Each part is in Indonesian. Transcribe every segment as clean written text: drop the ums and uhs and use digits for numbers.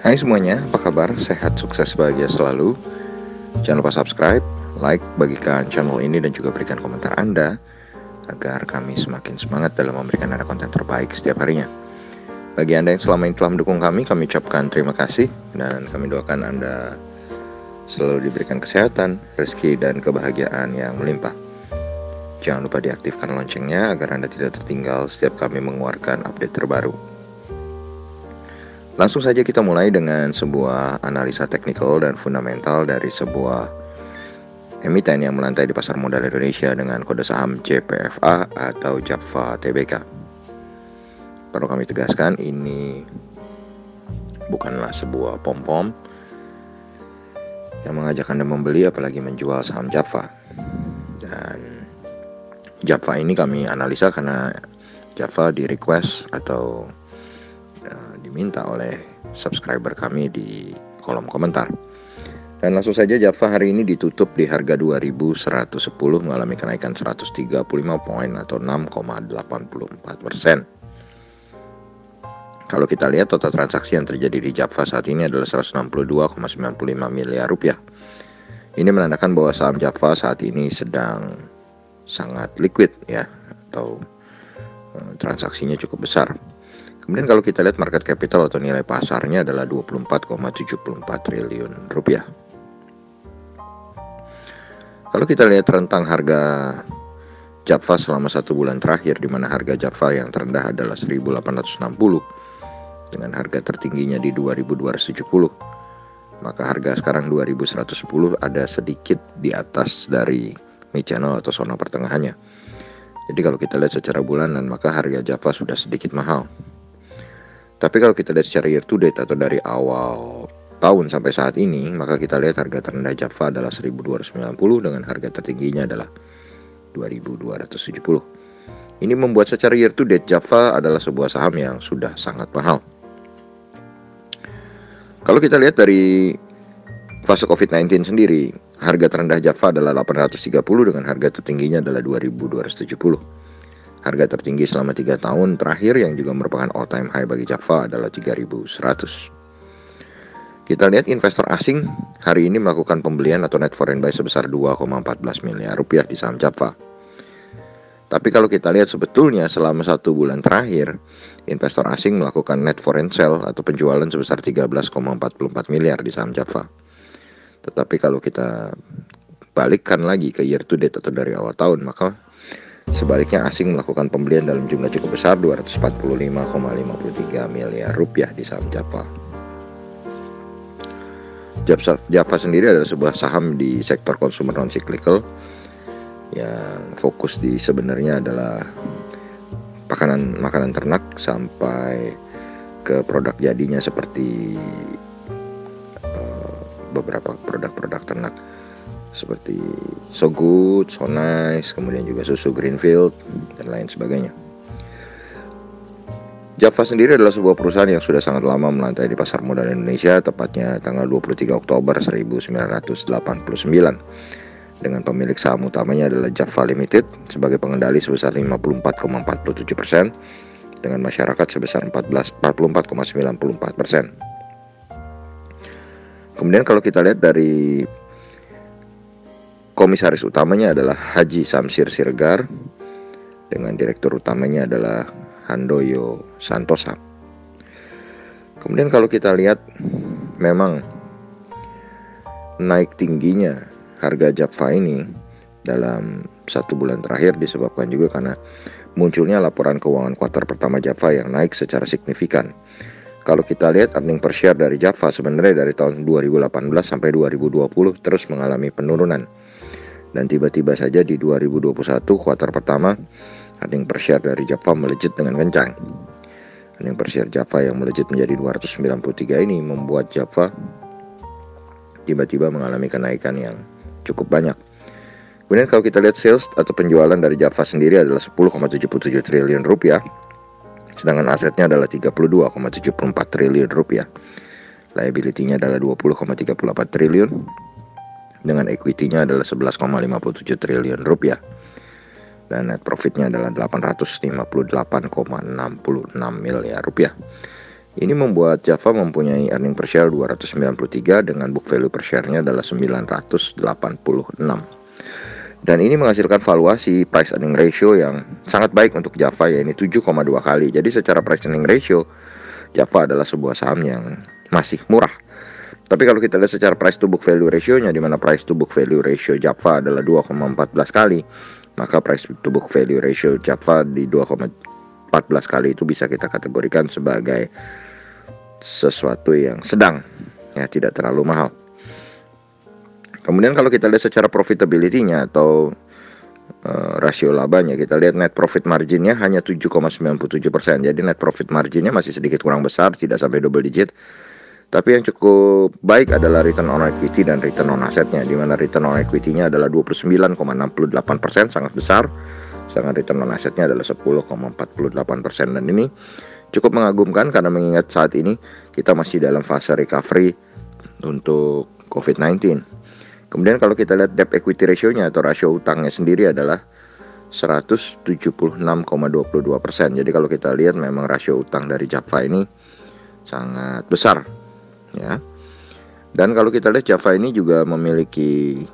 Hai semuanya, apa kabar? Sehat, sukses, bahagia selalu. Jangan lupa subscribe, like, bagikan channel ini dan juga berikan komentar Anda agar kami semakin semangat dalam memberikan Anda konten terbaik setiap harinya. Bagi Anda yang selama ini telah mendukung kami ucapkan terima kasih dan kami doakan Anda selalu diberikan kesehatan, rezeki, dan kebahagiaan yang melimpah. Jangan lupa diaktifkan loncengnya agar Anda tidak tertinggal setiap kami mengeluarkan update terbaru. Langsung saja kita mulai dengan sebuah analisa teknikal dan fundamental dari sebuah emiten yang melantai di pasar modal Indonesia dengan kode saham JPFA atau Japfa Tbk. Perlu kami tegaskan, ini bukanlah sebuah pom-pom yang mengajak Anda membeli apalagi menjual saham Japfa. Dan Japfa ini kami analisa karena Japfa di request atau diminta oleh subscriber kami di kolom komentar. Dan langsung saja Japfa hari ini ditutup di harga 2110 mengalami kenaikan 135 poin atau 6,84%. Kalau kita lihat total transaksi yang terjadi di Japfa saat ini adalah 162,95 miliar rupiah. Ini menandakan bahwa saham Japfa saat ini sedang sangat liquid ya, atau transaksinya cukup besar. Kemudian kalau kita lihat market capital atau nilai pasarnya adalah 24,74 triliun rupiah. Kalau kita lihat rentang harga Japfa selama 1 bulan terakhir, di mana harga Japfa yang terendah adalah 1.860 dengan harga tertingginya di 2.270, maka harga sekarang 2.110 ada sedikit di atas dari mid channel atau zona pertengahannya. Jadi kalau kita lihat secara bulanan, maka harga Japfa sudah sedikit mahal. Tapi kalau kita lihat secara year to date atau dari awal tahun sampai saat ini, maka kita lihat harga terendah Japfa adalah 1.290 dengan harga tertingginya adalah 2.270. Ini membuat secara year to date Japfa adalah sebuah saham yang sudah sangat mahal. Kalau kita lihat dari fase COVID-19 sendiri, harga terendah Japfa adalah 830 dengan harga tertingginya adalah 2.270. Harga tertinggi selama 3 tahun terakhir yang juga merupakan all time high bagi Japfa adalah 3.100. Kita lihat investor asing hari ini melakukan pembelian atau net foreign buy sebesar 2,14 miliar rupiah di saham Japfa. Tapi kalau kita lihat sebetulnya selama 1 bulan terakhir, investor asing melakukan net foreign sell atau penjualan sebesar 13,44 miliar di saham Japfa. Tetapi kalau kita balikkan lagi ke year to date atau dari awal tahun, maka sebaliknya asing melakukan pembelian dalam jumlah cukup besar 245,53 miliar rupiah di saham Japfa. Japfa sendiri adalah sebuah saham di sektor consumer non cyclical yang fokus di sebenarnya adalah makanan ternak sampai ke produk jadinya seperti beberapa produk-produk ternak seperti So Good, So Nice, kemudian juga susu Greenfield dan lain sebagainya. Japfa sendiri adalah sebuah perusahaan yang sudah sangat lama melantai di pasar modal Indonesia, tepatnya tanggal 23 Oktober 1989. Dengan pemilik saham utamanya adalah Japfa Limited sebagai pengendali sebesar 54,47% dengan masyarakat sebesar 44,94%. Kemudian kalau kita lihat dari komisaris utamanya adalah Haji Samsir Siregar dengan direktur utamanya adalah Handoyo Santosa. Kemudian kalau kita lihat memang naik tingginya harga Japfa ini dalam 1 bulan terakhir disebabkan juga karena munculnya laporan keuangan kuartal pertama Japfa yang naik secara signifikan. Kalau kita lihat earning per share dari Japfa sebenarnya dari tahun 2018 sampai 2020 terus mengalami penurunan. Dan tiba-tiba saja di 2021 kuartal pertama earning per share dari Japfa melejit dengan kencang. Earning per share Japfa yang melejit menjadi 293 ini membuat Japfa tiba-tiba mengalami kenaikan yang cukup banyak. Kemudian kalau kita lihat sales atau penjualan dari Japfa sendiri adalah 10,77 triliun rupiah, sedangkan asetnya adalah 32,74 triliun rupiah. Liability-nya adalah 20,38 triliun dengan equity-nya adalah 11,57 triliun rupiah. dan net profitnya adalah 858,66 miliar rupiah. Ini membuat Java mempunyai earning per share 293 dengan book value per share-nya adalah 986. Dan ini menghasilkan valuasi price earning ratio yang sangat baik untuk Java, yaitu 7,2 kali. Jadi secara price earning ratio, Java adalah sebuah saham yang masih murah. Tapi kalau kita lihat secara price to book value ratio-nya, di mana price to book value ratio Java adalah 2,14 kali, maka price to book value ratio Java di 2,14 kali itu bisa kita kategorikan sebagai sesuatu yang sedang, ya, tidak terlalu mahal. Kemudian kalau kita lihat secara profitability-nya atau rasio labanya, kita lihat net profit margin-nya hanya 7,97%. Jadi net profit margin-nya masih sedikit kurang besar, tidak sampai double digit. Tapi yang cukup baik adalah return on equity dan return on assetnya, di mana return on equity-nya adalah 29,68%, sangat besar. Sedangkan return on assetnya adalah 10,48%. Dan ini cukup mengagumkan karena mengingat saat ini kita masih dalam fase recovery untuk COVID-19. Kemudian kalau kita lihat debt equity ratio-nya atau rasio utangnya sendiri adalah 176,22%. Jadi kalau kita lihat memang rasio utang dari Java ini sangat besar, ya. Dan kalau kita lihat Java ini juga memiliki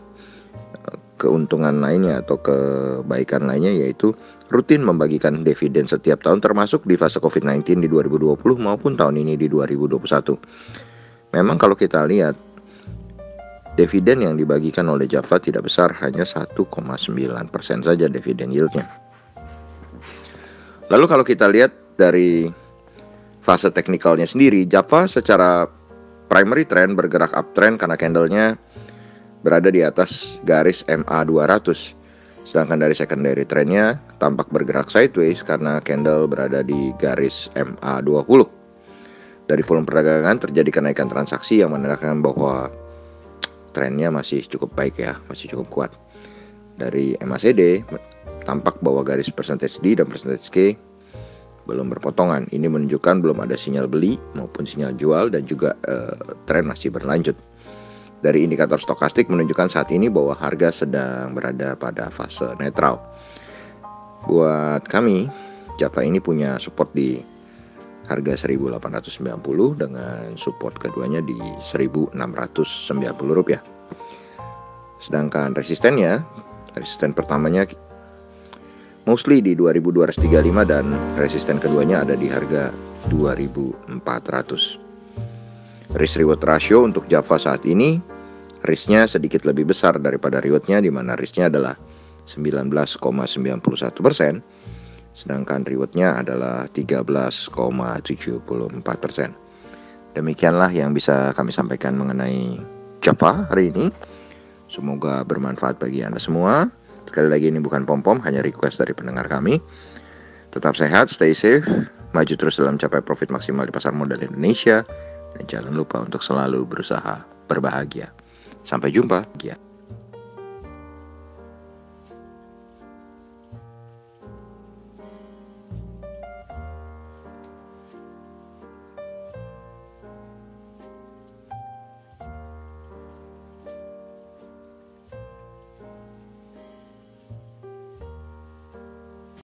keuntungan lainnya atau kebaikan lainnya, yaitu rutin membagikan dividen setiap tahun, termasuk di fase COVID-19 di 2020 maupun tahun ini di 2021. Memang kalau kita lihat dividen yang dibagikan oleh Java tidak besar, hanya 1,9% saja dividen yieldnya. Lalu kalau kita lihat dari fase teknikalnya sendiri, Java secara primary trend bergerak uptrend karena candlenya berada di atas garis MA200. Sedangkan dari secondary trendnya tampak bergerak sideways karena candle berada di garis MA20. Dari volume perdagangan terjadi kenaikan transaksi yang menandakan bahwa trennya masih cukup baik, ya, masih cukup kuat. Dari MACD tampak bahwa garis percentage D dan percentage K belum berpotongan. Ini menunjukkan belum ada sinyal beli maupun sinyal jual, dan juga tren masih berlanjut. Dari indikator stokastik menunjukkan saat ini bahwa harga sedang berada pada fase netral. Buat kami, Java ini punya support di harga 1.890 dengan support keduanya di 1.690 rupiah. Sedangkan resisten pertamanya mostly di 2.235 dan resisten keduanya ada di harga 2.400. Risk reward ratio untuk Java saat ini, risknya sedikit lebih besar daripada rewardnya, di mana risknya adalah 19,91%. Sedangkan rewardnya adalah 13,74%. Demikianlah yang bisa kami sampaikan mengenai Java hari ini. Semoga bermanfaat bagi Anda semua. Sekali lagi, ini bukan pom-pom, hanya request dari pendengar kami. Tetap sehat, stay safe, maju terus dalam capai profit maksimal di pasar modal Indonesia, dan jangan lupa untuk selalu berusaha berbahagia. Sampai jumpa.